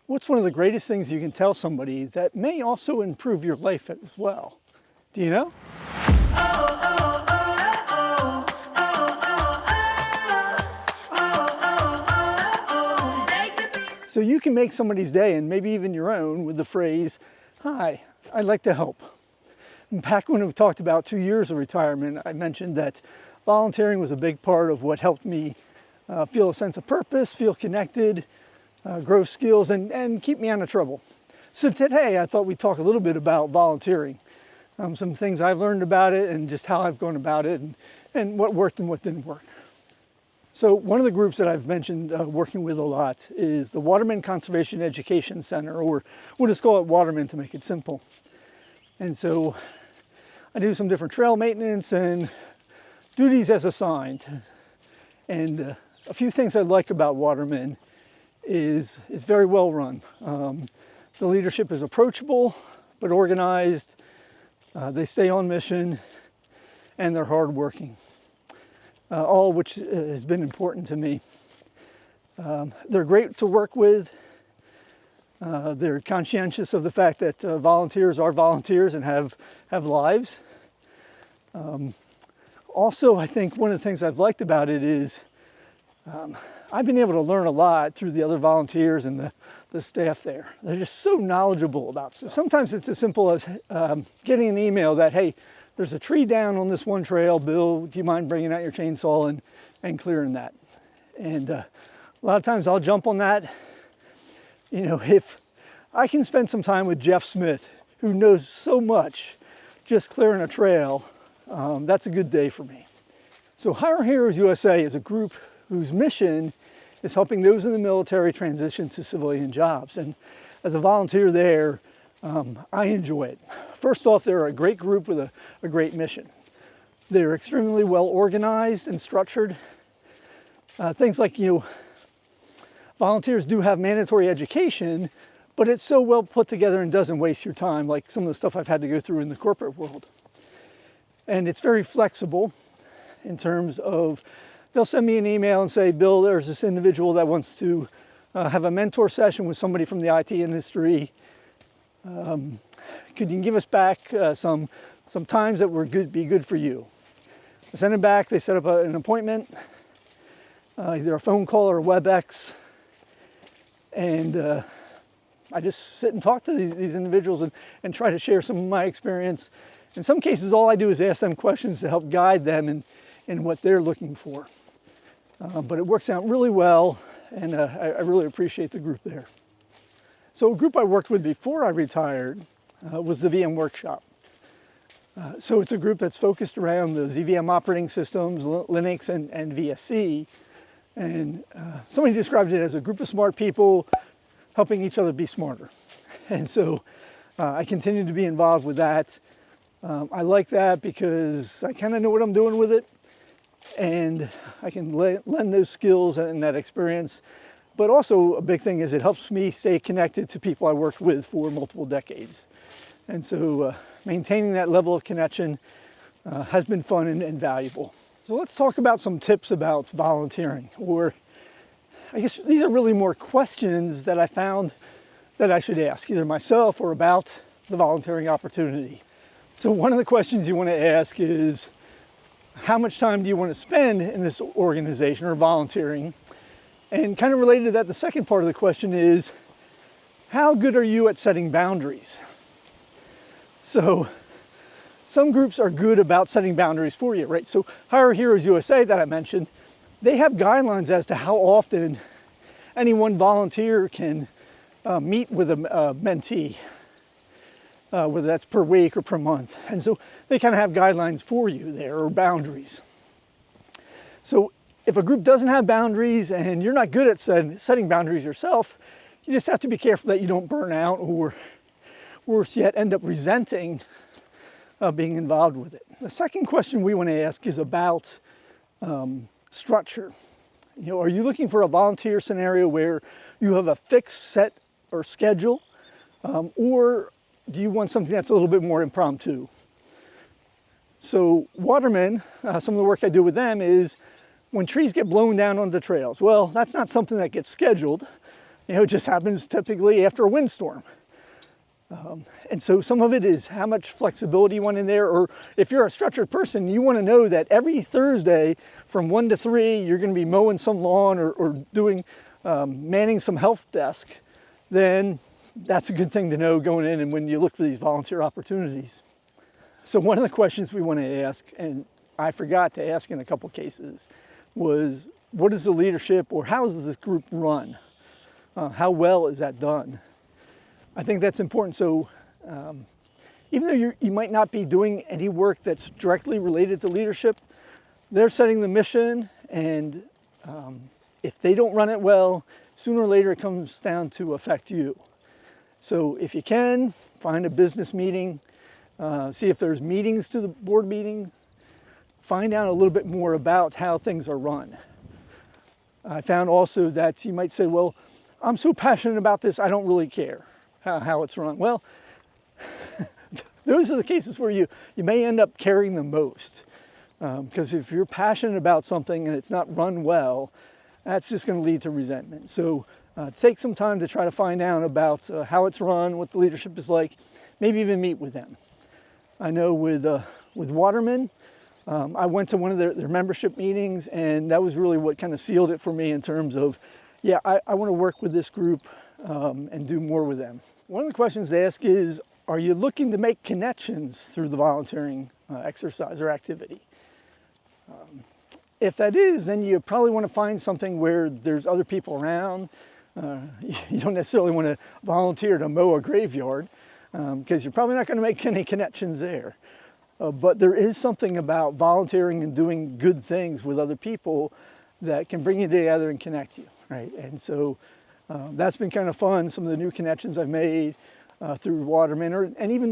What's one of the greatest things you can tell somebody that may also improve your life as well? Do you know? So you can make somebody's day, and maybe even your own, with the phrase, "Hi, I'd like to help." Back when we talked about 2 years of retirement, I mentioned that volunteering was a big part of what helped me feel a sense of purpose, feel connected, grow skills, and keep me out of trouble. So today I thought we'd talk a little bit about volunteering, some things I've learned about it and just how I've gone about it, and what worked and what didn't work. So one of the groups that I've mentioned working with a lot is the Waterman Conservation Education Center, or we'll just call it Waterman to make it simple. And so I do some different trail maintenance and duties as assigned. And a few things I like about Waterman is it's very well run. The leadership is approachable but organized. They stay on mission, and they're hardworking. All which has been important to me. They're great to work with. They're conscientious of the fact that volunteers are volunteers and have lives. Also, I think one of the things I've liked about it is I've been able to learn a lot through the other volunteers and the staff there. They're just so knowledgeable about stuff. Sometimes it's as simple as getting an email that, hey, there's a tree down on this one trail, Bill, do you mind bringing out your chainsaw and clearing that? And a lot of times I'll jump on that. You know, if I can spend some time with Jeff Smith, who knows so much, just clearing a trail, that's a good day for me. So Hire Heroes USA is a group whose mission is helping those in the military transition to civilian jobs. And as a volunteer there, I enjoy it. First off, they're a great group with a great mission. They're extremely well organized and structured. Things like, volunteers do have mandatory education, but it's so well put together and doesn't waste your time, like some of the stuff I've had to go through in the corporate world. And it's very flexible in terms of, they'll send me an email and say, Bill, there's this individual that wants to have a mentor session with somebody from the IT industry. Could you give us back some times that would be good for you? I send it back, they set up an appointment, either a phone call or a WebEx, and I just sit and talk to these individuals and try to share some of my experience. In some cases, all I do is ask them questions to help guide them in what they're looking for. But it works out really well, and I really appreciate the group there. So a group I worked with before I retired was the VM Workshop. So it's a group that's focused around the ZVM operating systems, Linux and VSC. And somebody described it as a group of smart people helping each other be smarter. And so I continue to be involved with that. I like that because I kind of know what I'm doing with it. And I can lend those skills and that experience. But also a big thing is it helps me stay connected to people I worked with for multiple decades. And so maintaining that level of connection has been fun and valuable. So let's talk about some tips about volunteering, or I guess these are really more questions that I found that I should ask, either myself or about the volunteering opportunity. So one of the questions you want to ask is, how much time do you want to spend in this organization or volunteering? And kind of related to that, the second part of the question is, how good are you at setting boundaries? So some groups are good about setting boundaries for you, right? So Hire Heroes USA that I mentioned, they have guidelines as to how often any one volunteer can meet with a mentee, whether that's per week or per month. And so they kind of have guidelines for you there, or boundaries. So if a group doesn't have boundaries and you're not good at setting boundaries yourself, you just have to be careful that you don't burn out, or worse yet, end up resenting being involved with it. The second question we want to ask is about structure. Are you looking for a volunteer scenario where you have a fixed set or schedule, or do you want something that's a little bit more impromptu? So Waterman, some of the work I do with them is when trees get blown down on the trails. Well, that's not something that gets scheduled. It just happens typically after a windstorm. And so some of it is how much flexibility you want in there, or if you're a structured person, you want to know that every Thursday from 1 to 3, you're going to be mowing some lawn or doing, manning some help desk, then that's a good thing to know going in and when you look for these volunteer opportunities. So one of the questions we want to ask, and I forgot to ask in a couple cases, was what is the leadership, or how is this group run? How well is that done? I think that's important. So even though you might not be doing any work that's directly related to leadership, they're setting the mission, and if they don't run it well, sooner or later it comes down to affect you. So if you can, find a business meeting, see if there's meetings to the board meeting, find out a little bit more about how things are run. I found also that you might say, well, I'm so passionate about this, I don't really care how it's run. Well, those are the cases where you may end up caring the most. Because if you're passionate about something and it's not run well, that's just going to lead to resentment. So take some time to try to find out about how it's run, what the leadership is like, maybe even meet with them. I know with Waterman, I went to one of their membership meetings, and that was really what kind of sealed it for me in terms of, yeah, I want to work with this group and do more with them. One of the questions to ask is, are you looking to make connections through the volunteering exercise or activity? If that is, then you probably want to find something where there's other people around. You don't necessarily want to volunteer to mow a graveyard because you're probably not going to make any connections there. But there is something about volunteering and doing good things with other people that can bring you together and connect you, right? And so that's been kind of fun. Some of the new connections I've made through Waterman, and even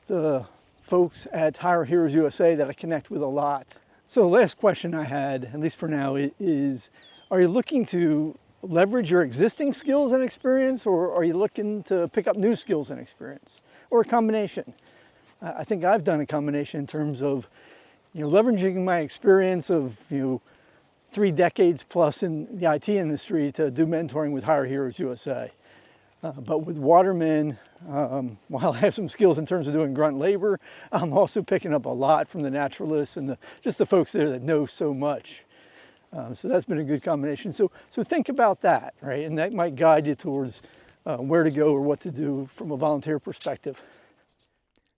the folks at Hire Heroes USA that I connect with a lot. So the last question I had, at least for now, is, are you looking to leverage your existing skills and experience, or are you looking to pick up new skills and experience, or a combination? I think I've done a combination in terms of, leveraging my experience of, 3 decades plus in the IT industry to do mentoring with Hire Heroes USA. But with Waterman, while I have some skills in terms of doing grunt labor, I'm also picking up a lot from the naturalists and just the folks there that know so much. So that's been a good combination. So think about that, right? And that might guide you towards where to go or what to do from a volunteer perspective.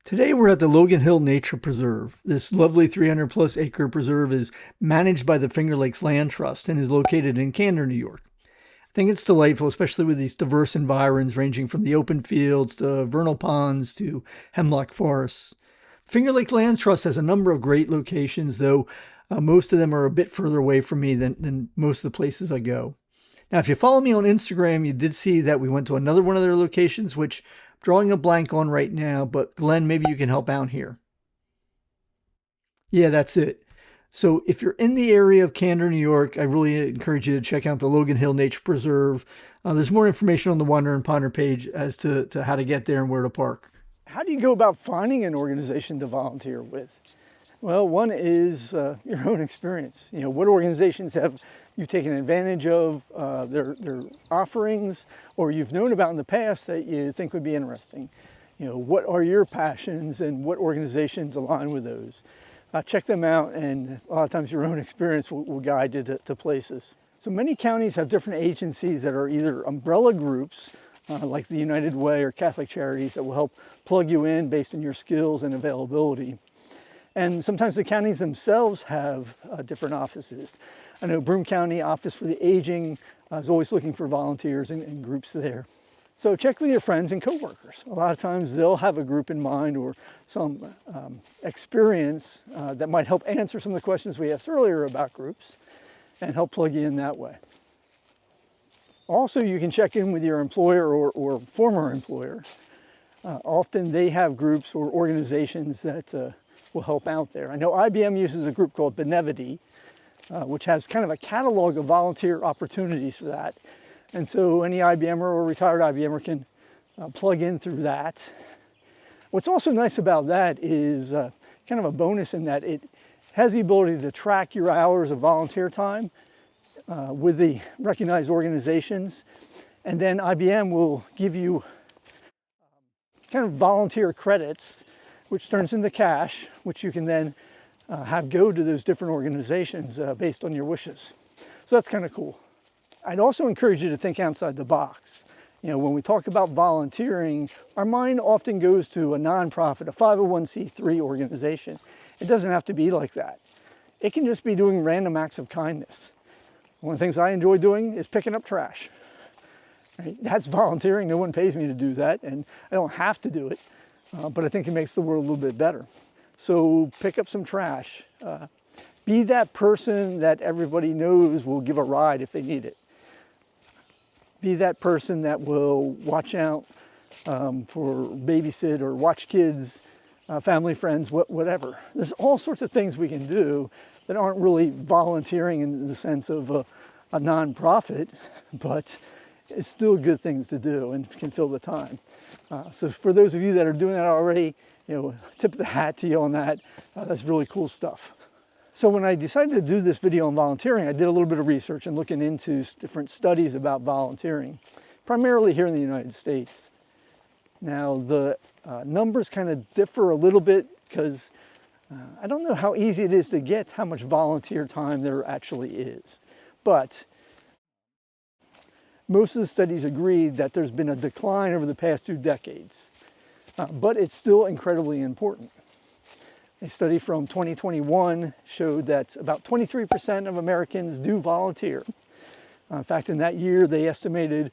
Today we're at the Logan Hill Nature Preserve. This lovely 300+ acre preserve is managed by the Finger Lakes Land Trust and is located in Candor, New York. I think it's delightful, especially with these diverse environs ranging from the open fields to vernal ponds to hemlock forests. Finger Lakes Land Trust has a number of great locations, though most of them are a bit further away from me than most of the places I go. Now, if you follow me on Instagram, you did see that we went to another one of their locations, which I'm drawing a blank on right now, but Glenn, maybe you can help out here. Yeah, that's it. So if you're in the area of Candor, New York, I really encourage you to check out the Logan Hill Nature Preserve. There's more information on the Wander and Ponder page as to how to get there and where to park. How do you go about finding an organization to volunteer with? Well, one is your own experience. What organizations have you taken advantage of, their offerings, or you've known about in the past that you think would be interesting? What are your passions and what organizations align with those? Check them out, and a lot of times your own experience will guide you to places. So many counties have different agencies that are either umbrella groups, like the United Way or Catholic Charities, that will help plug you in based on your skills and availability. And sometimes the counties themselves have different offices. I know Broome County Office for the Aging is always looking for volunteers and groups there. So check with your friends and coworkers. A lot of times they'll have a group in mind or some experience that might help answer some of the questions we asked earlier about groups and help plug you in that way. Also, you can check in with your employer or former employer. Often they have groups or organizations that will help out there. I know IBM uses a group called Benevity, which has kind of a catalog of volunteer opportunities for that. And so any IBMer or retired IBMer can plug in through that. What's also nice about that is kind of a bonus in that it has the ability to track your hours of volunteer time with the recognized organizations. And then IBM will give you kind of volunteer credits, which turns into cash, which you can then have go to those different organizations based on your wishes. So that's kind of cool. I'd also encourage you to think outside the box. You know, when we talk about volunteering, our mind often goes to a nonprofit, a 501c3 organization. It doesn't have to be like that. It can just be doing random acts of kindness. One of the things I enjoy doing is picking up trash. Right? That's volunteering. No one pays me to do that, and I don't have to do it, but I think it makes the world a little bit better. So pick up some trash. Be that person that everybody knows will give a ride if they need it. Be that person that will watch out for babysit or watch kids, family, friends, whatever. There's all sorts of things we can do that aren't really volunteering in the sense of a nonprofit, but it's still good things to do and can fill the time. So for those of you that are doing that already, you know, tip of the hat to you on that. That's really cool stuff. So when I decided to do this video on volunteering, I did a little bit of research and looking into different studies about volunteering, primarily here in the United States. Now the numbers kind of differ a little bit because I don't know how easy it is to get how much volunteer time there actually is. But most of the studies agree that there's been a decline over the past 2 decades, but it's still incredibly important. A study from 2021 showed that about 23% of Americans do volunteer. In fact, in that year, they estimated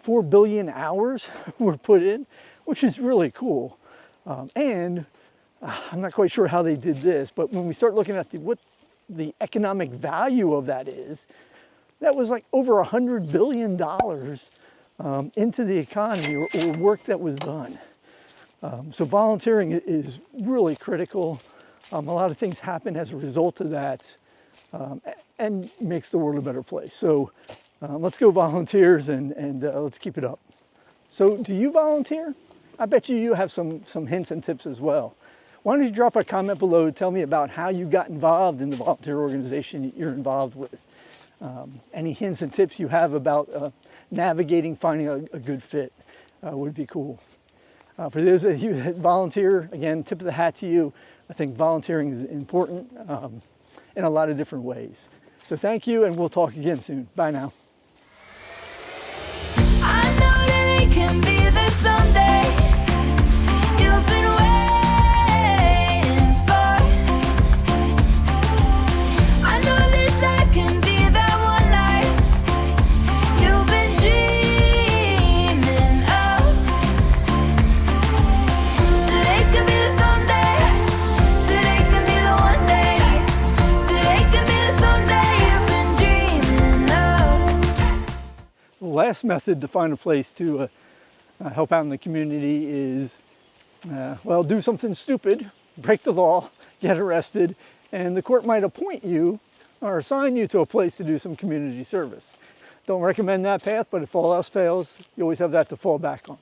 4 billion hours were put in, which is really cool. And I'm not quite sure how they did this, but when we start looking at what the economic value of that is, that was like over $100 billion into the economy or work that was done. So volunteering is really critical. A lot of things happen as a result of that and makes the world a better place. So let's go volunteers and let's keep it up. So do you volunteer? I bet you have some hints and tips as well. Why don't you drop a comment below, tell me about how you got involved in the volunteer organization you're involved with. Any hints and tips you have about navigating, finding a good fit would be cool. For those of you that volunteer, again, tip of the hat to you. I think volunteering is important in a lot of different ways. So thank you, and we'll talk again soon. Bye now. I know that it can be there someday. You've been waiting for. I know this life can be that one life you've been dreaming of. Today can be the someday. Today can be the one day. Today can be the someday you've been dreaming of. The last method to find a place to help out in the community is, well, do something stupid, break the law, get arrested, and the court might appoint you or assign you to a place to do some community service. Don't recommend that path, but if all else fails, you always have that to fall back on.